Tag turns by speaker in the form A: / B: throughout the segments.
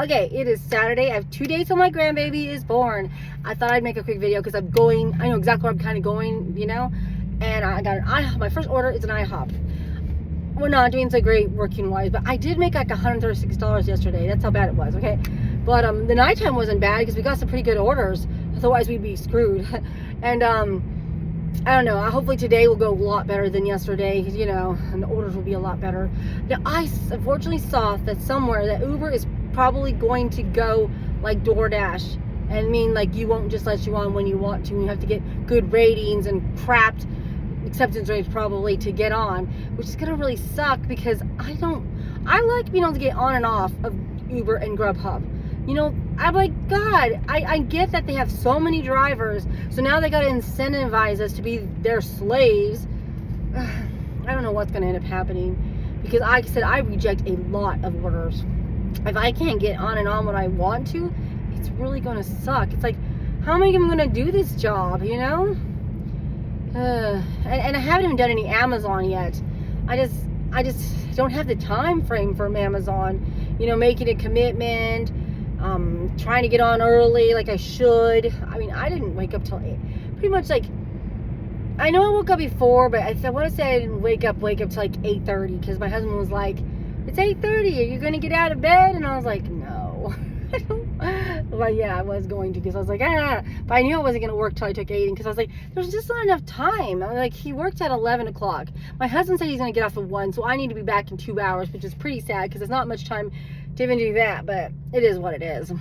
A: Okay, it is Saturday. I have 2 days till my grandbaby is born. I thought I'd make a quick video because I know exactly where I'm kind of going, you know. And I got an IHOP. My first order is an IHOP. We're not doing so great working wise, but I did make like $136 yesterday. That's how bad it was, okay? But the nighttime wasn't bad because we got some pretty good orders. Otherwise, we'd be screwed. And I don't know. Hopefully today will go a lot better than yesterday, you know, and the orders will be a lot better. Now, I unfortunately saw that somewhere that Uber is probably going to go like DoorDash, and mean like you won't just let you on when you want to. You have to get good ratings and crapped acceptance rates probably to get on, which is gonna really suck because I like being able to get on and off of Uber and Grubhub. You know, I'm like, God, I get that they have so many drivers, so now they got to incentivize us to be their slaves. I don't know what's going to end up happening because, like I said, I reject a lot of orders. If I can't get on and on when I want to, it's really going to suck. It's like, how am I even going to do this job, you know? And I haven't even done any Amazon yet. I just don't have the time frame from Amazon, you know, making a commitment. Trying to get on early like I should. I mean, I didn't wake up till 8. Pretty much like, I know I woke up before, but I want to say I didn't wake up till like 8:30 because my husband was like, it's 8:30, are you going to get out of bed? And I was like, no. I don't. Well, yeah, I was going to because I was like, but I knew I wasn't going to work till I took 8 because I was like, there's just not enough time. I was like, he works at 11 o'clock. My husband said he's going to get off at 1, so I need to be back in 2 hours, which is pretty sad because there's not much time to even do that, but it is what it is.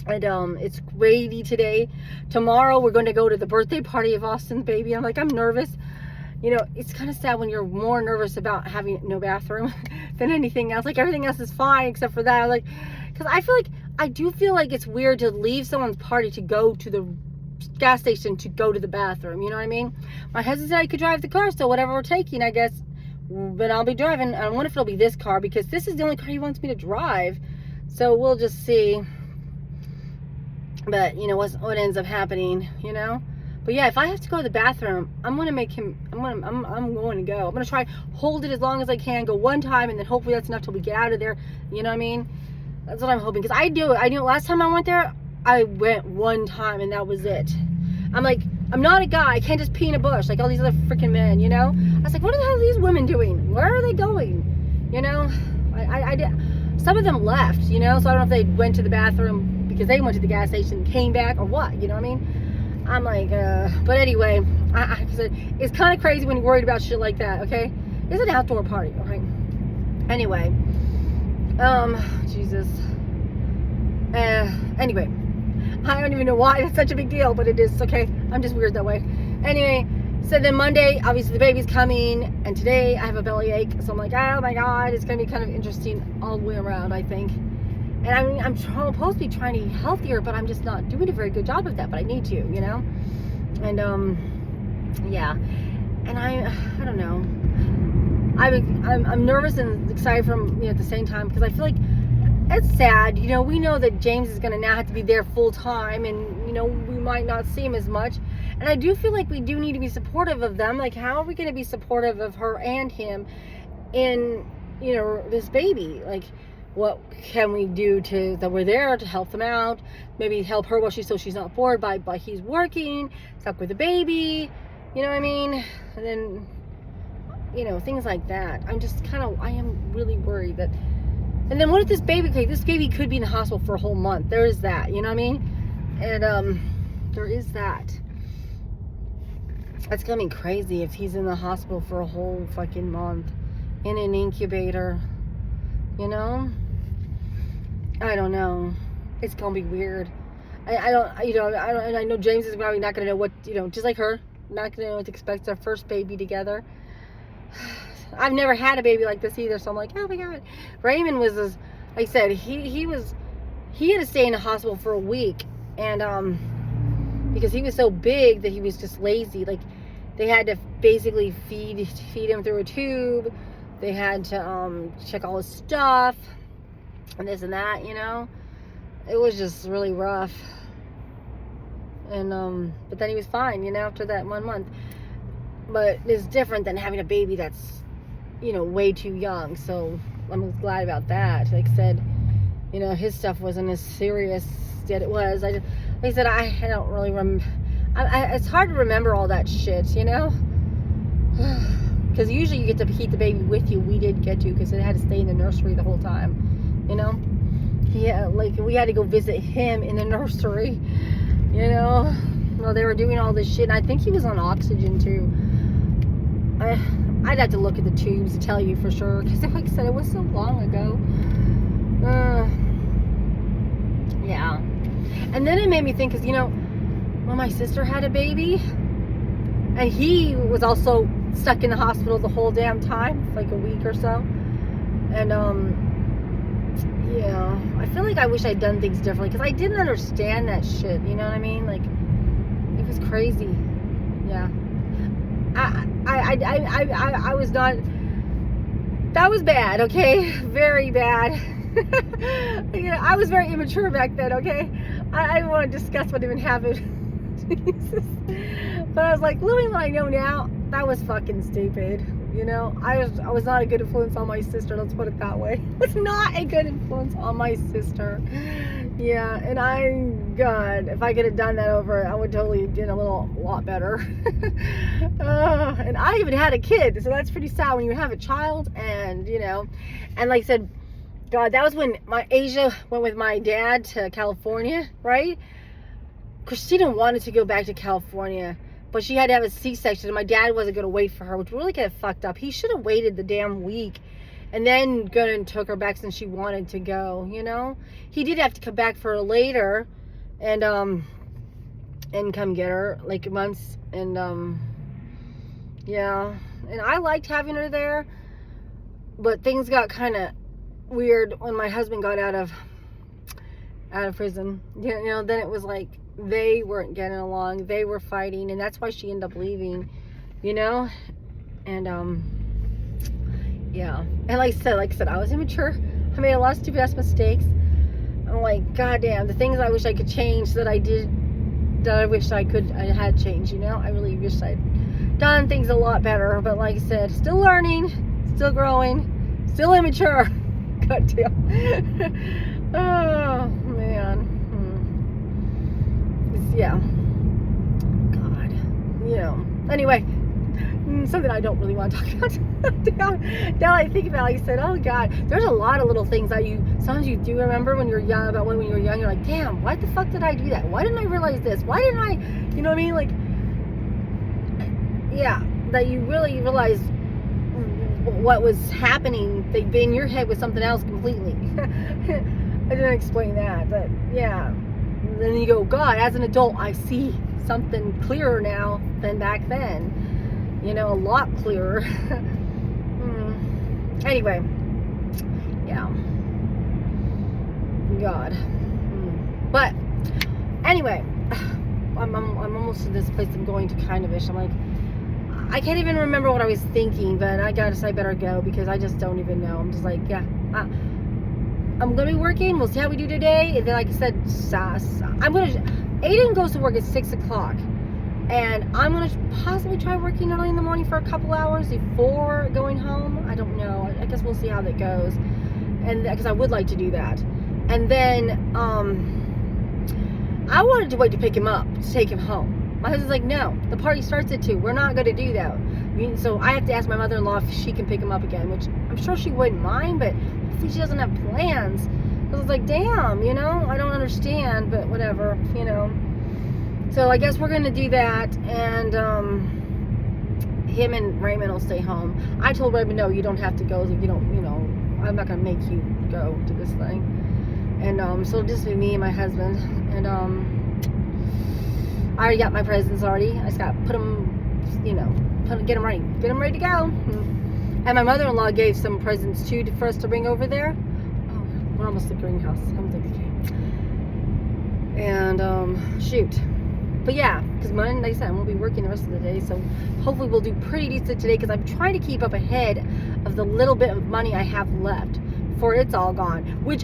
A: And it's gravy today. Tomorrow we're going to go to the birthday party of Austin's baby. I'm like, I'm nervous. You know, it's kind of sad when you're more nervous about having no bathroom than anything else. Like, everything else is fine except for that. Like, because I do feel like it's weird to leave someone's party to go to the gas station to go to the bathroom. You know what I mean? My husband said I could drive the car, so whatever we're taking, I guess. But I'll be driving. I wonder if it'll be this car because this is the only car he wants me to drive. So we'll just see. But you know what ends up happening, you know. But yeah, if I have to go to the bathroom, I'm going to make him. I'm going to go. I'm going to try hold it as long as I can. Go one time, and then hopefully that's enough till we get out of there. You know what I mean? That's what I'm hoping because I do. Last time I went there, I went one time, and that was it. I'm like, I'm not a guy. I can't just pee in a bush like all these other freaking men, you know? I was like, what the hell are these women doing? Where are they going? You know? I did. Some of them left, you know? So I don't know if they went to the bathroom because they went to the gas station, came back, or what? You know what I mean? I'm like, but anyway, it's kind of crazy when you're worried about shit like that, okay? It's an outdoor party, all right? Anyway, Jesus. Anyway. I don't even know why it's such a big deal, but it is, okay? I'm just weird that way. Anyway, so then Monday, obviously the baby's coming, and today I have a bellyache, so I'm like, oh my God, it's going to be kind of interesting all the way around, I think. And I mean, I'm supposed to be trying to eat healthier, but I'm just not doing a very good job of that, but I need to, you know? And, yeah. And I don't know. I'm nervous and excited from, you know, at the same time, because I feel like it's sad, you know. We know that James is going to now have to be there full time, and you know, we might not see him as much, and I do feel like we do need to be supportive of them. Like, how are we going to be supportive of her and him in, you know, this baby? Like, what can we do that we're there to help them out, maybe help her while she's not bored by he's working, stuck with the baby, you know what I mean? And then, you know, things like that. I am really worried that. And then what if this baby could be in the hospital for a whole month? There is that, you know what I mean? And there is that. It's gonna be crazy if he's in the hospital for a whole fucking month in an incubator, you know? I don't know. It's gonna be weird. I know James is probably not gonna know what, you know, just like her, not gonna know what to expect. Their first baby together. I've never had a baby like this either, so I'm like, oh my God. Raymond was, like I said, he had to stay in the hospital for a week, and because he was so big that he was just lazy. Like, they had to basically feed him through a tube. They had to check all his stuff and this and that, you know. It was just really rough. And but then he was fine, you know, after that 1 month. But it's different than having a baby that's, you know, way too young. So I'm glad about that. Like I said, you know, his stuff wasn't as serious yet it was. Like I said, I don't really it's hard to remember all that shit, you know, because usually you get to keep the baby with you. We did get to, because it had to stay in the nursery the whole time, you know. Yeah, like we had to go visit him in the nursery, you know, while they were doing all this shit. And I think he was on oxygen too. I'd have to look at the tubes to tell you for sure, because like I said, it was so long ago. Yeah. And then it made me think, because, you know, when my sister had a baby, and he was also stuck in the hospital the whole damn time, like a week or so. And, yeah, I feel like I wish I'd done things differently, because I didn't understand that shit, you know what I mean? Like, it was crazy. Yeah. I was not, that was bad, okay? Very bad. You know, I was very immature back then, okay? I don't want to discuss what even happened. Jesus. But I was like, living what I know now, that was fucking stupid. You know, I was not a good influence on my sister, let's put it that way. I was not a good influence on my sister. Yeah, and God, if I could have done that over, I would totally have done a lot better. And I even had a kid, so that's pretty sad when you have a child. And, you know, and like I said, God, that was when my Asia went with my dad to California, right? Christina wanted to go back to California, but she had to have a C-section, and my dad wasn't going to wait for her, which really kind of fucked up. He should have waited the damn week and then gone and took her back since she wanted to go, you know? He did have to come back for her later and come get her, like, months, and, yeah. And I liked having her there, but things got kind of weird when my husband got out of prison. You know, then it was like, they weren't getting along, they were fighting, and that's why she ended up leaving, you know. And yeah, and like I said, I was immature. I made a lot of stupid ass mistakes. I'm like, goddamn, the things I wish I could change that I did, that I wish I had changed, you know. I really wish I'd done things a lot better, but like I said, still learning, still growing, still immature. Goddamn. Oh man. Yeah. God. You know. Anyway, something I don't really want to talk about. now I think about it, like I said, oh God, there's a lot of little things that sometimes you do remember when you're young, about when you're young, you're like, damn, why the fuck did I do that? Why didn't I realize this? Why didn't I, you know what I mean? Like, yeah, that you really realize what was happening in your head with something else completely. I didn't explain that, but yeah. Then you go, God, as an adult, I see something clearer now than back then. You know, a lot clearer. Anyway, yeah. God. But anyway, I'm almost to this place I'm going to kind-of-ish. I'm like, I can't even remember what I was thinking, but I guess I better go, because I just don't even know. I'm just like, yeah, I'm gonna be working. We'll see how we do today. And then, like I said, Aiden goes to work at 6 o'clock, and I'm gonna possibly try working early in the morning for a couple hours before going home. I don't know. I guess we'll see how that goes, and because I would like to do that. And then I wanted to wait to pick him up to take him home. My husband's like, no, the party starts at 2. We're not going to do that. So I have to ask my mother-in-law if she can pick him up again, which I'm sure she wouldn't mind, but hopefully she doesn't have plans. I was like, damn, you know, I don't understand, but whatever, you know. So I guess we're going to do that, and him and Raymond will stay home. I told Raymond, no, you don't have to go if you don't, you know, I'm not going to make you go to this thing. And so it'll just be me and my husband, and I already got my presents already. I just got to put them, you know, get them ready to go. And my mother-in-law gave some presents too for us to bring over there. Oh, we're almost at the greenhouse. I'm thinking, okay. And shoot, but yeah, because Monday, like I said, I won't be working the rest of the day, so hopefully we'll do pretty decent today, because I'm trying to keep up ahead of the little bit of money I have left before it's all gone. Which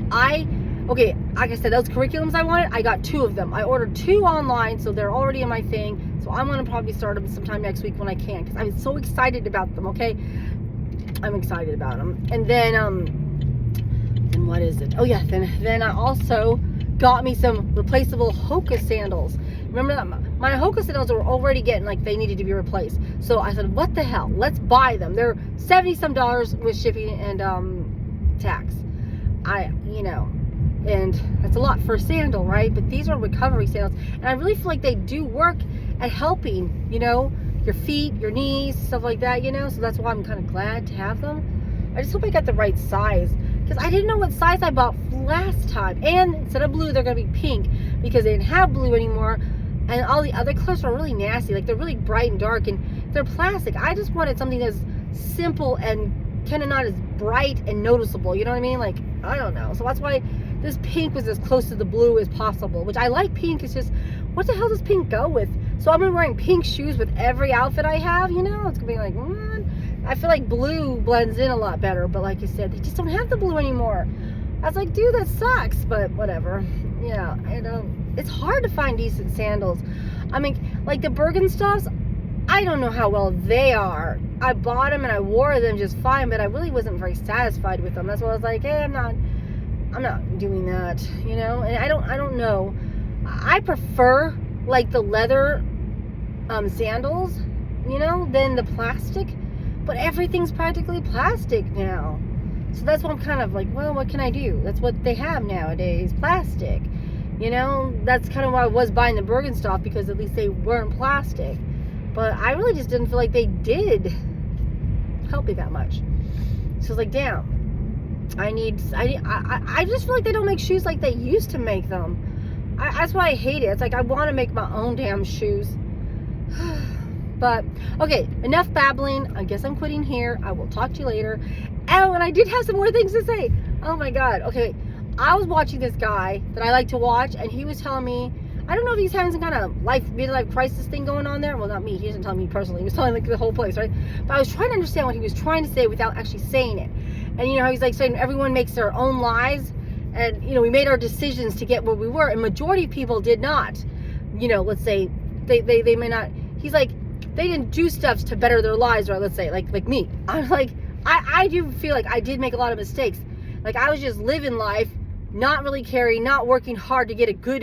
A: okay, like I said, those curriculums I wanted, I got 2 of them. I ordered 2 online, so they're already in my thing. So I'm going to probably start them sometime next week when I can, because I'm so excited about them, okay? I'm excited about them. And then, And what is it? Oh yeah, then I also got me some replaceable Hoka sandals. Remember that my Hoka sandals were already getting like they needed to be replaced. So I said, what the hell? Let's buy them. They're $70 some with shipping and tax. And that's a lot for a sandal, right? But these are recovery sandals, and I really feel like they do work at helping, your feet, your knees, stuff like that, So that's why I'm kind of glad to have them. I just hope I got the right size, because I didn't know what size I bought last time. And instead of blue, they're gonna be pink because they didn't have blue anymore. And all the other colors are really nasty, like they're really bright and dark, and they're plastic. I just wanted something that's simple and kind of not as bright and noticeable. You know what I mean? Like, I don't know. So that's why this pink was as close to the blue as possible, which I like pink. It's just, what the hell does pink go with? So I'm wearing pink shoes with every outfit I have, It's gonna be like, what? I feel like blue blends in a lot better, but like you said, they just don't have the blue anymore. I was like, dude, that sucks, but whatever. Yeah, it's hard to find decent sandals. I mean, like the Birkenstocks, I don't know how well they are. I bought them and I wore them just fine, but I really wasn't very satisfied with them. That's why I was like, hey, I'm not doing that, And I don't know. I prefer like the leather sandals, than the plastic. But everything's practically plastic now. So that's what I'm kind of like, well, what can I do? That's what they have nowadays, plastic. That's kind of why I was buying the Birkenstock, because at least they weren't plastic. But I really just didn't feel like they did help me that much. So I was like, damn. I just feel like they don't make shoes like they used to make them. That's why I hate it. It's like I want to make my own damn shoes. But, okay, enough babbling. I guess I'm quitting here. I will talk to you later. Oh, and I did have some more things to say. Oh my God. Okay, I was watching this guy that I like to watch, and he was telling me, I don't know if he's having some kind of midlife crisis thing going on there. Well, not me. He didn't tell me personally. He was telling like the whole place, right? But I was trying to understand what he was trying to say without actually saying it. And how he's like saying everyone makes their own lives, and we made our decisions to get where we were, and majority of people did not. Let's say they may not. He's like, they didn't do stuff to better their lives, right? Let's say like me. I'm like, I do feel like I did make a lot of mistakes. Like I was just living life, not really caring, not working hard to get a good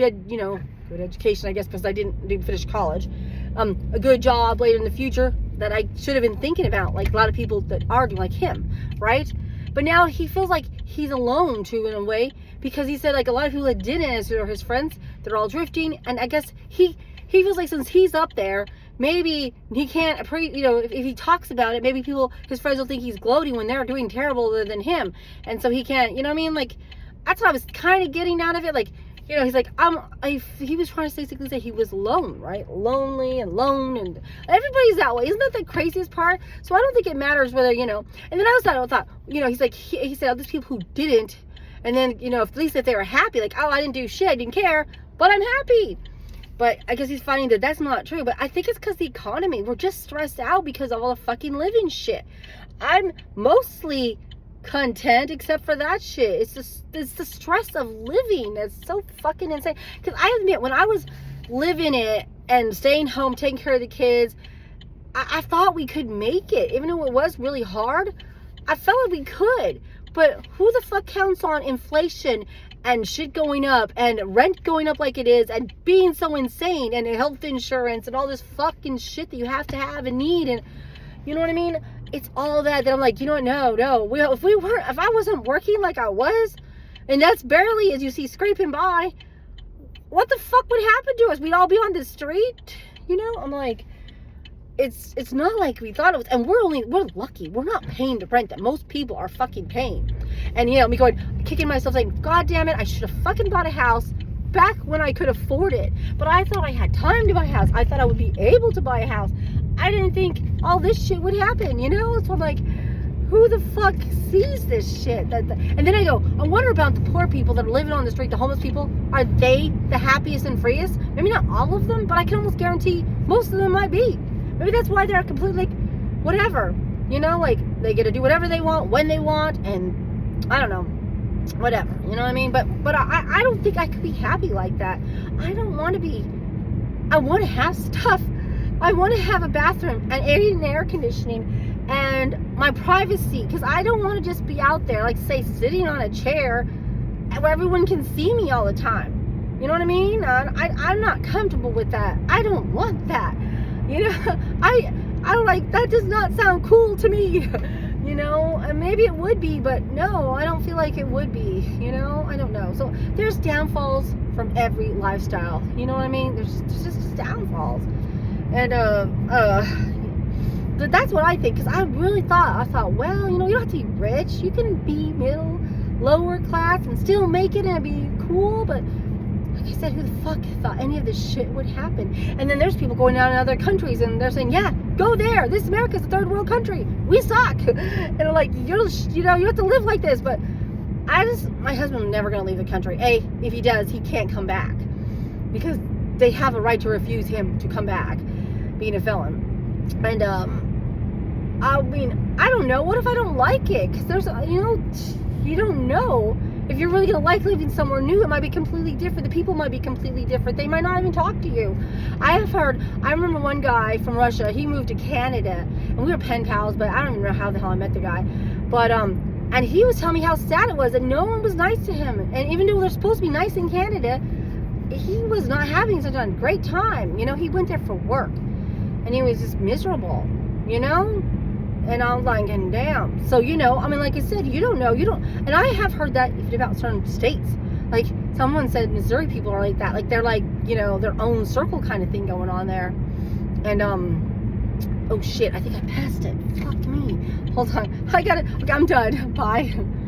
A: education, I guess, because I didn't finish college. A good job later in the future that I should have been thinking about, like a lot of people that are like him, right? But now he feels like he's alone too, in a way, because he said like a lot of people that didn't, or his friends, they're all drifting, and I guess he feels like since he's up there, maybe he can't, if he talks about it, maybe his friends will think he's gloating when they're doing terrible than him, and so he can't, like, that's what I was kind of getting out of it, like, he's like, he was trying to basically say he was alone, right? Lonely and alone, and everybody's that way. Isn't that the craziest part? So I don't think it matters whether, and then I thought, he's like, he said, there's people who didn't, and then, at least if they were happy, like, oh, I didn't do shit, I didn't care, but I'm happy. But I guess he's finding that that's not true. But I think it's because the economy, we're just stressed out because of all the fucking living shit. I'm mostly content except for that shit. It's the stress of living that's so fucking insane. Because I admit, when I was living it and staying home, taking care of the kids, I thought we could make it. Even though it was really hard, I felt like we could. But who the fuck counts on inflation and shit going up and rent going up like it is and being so insane and health insurance and all this fucking shit that you have to have and need, and you know what I mean? It's all that I'm like, no, if I wasn't working like I was, and that's barely, as you see, scraping by, what the fuck would happen to us? We'd all be on the street, I'm like, it's not like we thought it was, and we're lucky. We're not paying the rent that most people are fucking paying. And me going, kicking myself saying, God damn it, I should have fucking bought a house back when I could afford it. But I thought I had time to buy a house. I thought I would be able to buy a house. I didn't think all this shit would happen, So I'm like, who the fuck sees this shit? And then I go, I wonder about the poor people that are living on the street, the homeless people. Are they the happiest and freest? Maybe not all of them, but I can almost guarantee most of them might be. Maybe that's why they're completely like, whatever, like they get to do whatever they want when they want, and I don't know, whatever, you know what I mean? But I don't think I could be happy like that. I don't want to be. I want to have stuff. I want to have a bathroom and air conditioning and my privacy, because I don't want to just be out there, like say, sitting on a chair where everyone can see me all the time. You know what I mean? I'm not comfortable with that. I don't want that. You know, I'm like, that does not sound cool to me. You know, and maybe it would be, but no, I don't feel like it would be. You know, I don't know. So there's downfalls from every lifestyle. You know what I mean? There's just downfalls. And but that's what I think, because I really thought, well, you know, you don't have to be rich. You can be middle, lower class and still make it and be cool. But like I said, who the fuck thought any of this shit would happen? And then there's people going out in other countries and they're saying, yeah, go there. This America's a third world country. We suck. And I'm like, you know, you have to live like this. But my husband's never going to leave the country. If he does, he can't come back, because they have a right to refuse him to come back, being a felon. And I mean, I don't know. What if I don't like it? Because there's, you know, you don't know if you're really going to like living somewhere new. It might be completely different. The people might be completely different. They might not even talk to you. I remember one guy from Russia, he moved to Canada, and we were pen pals, but I don't even know how the hell I met the guy. But, and he was telling me how sad it was that no one was nice to him. And even though they're supposed to be nice in Canada, he was not having such a great time. You know, he went there for work, and he was just miserable, you know? And I was like, and damn. So, you know, I mean, like I said, you don't know. And I have heard that even about certain states. Like, someone said Missouri people are like that. Like, they're like, you know, their own circle kind of thing going on there. And, oh shit, I think I passed it. Fuck me. Hold on. I'm done. Bye.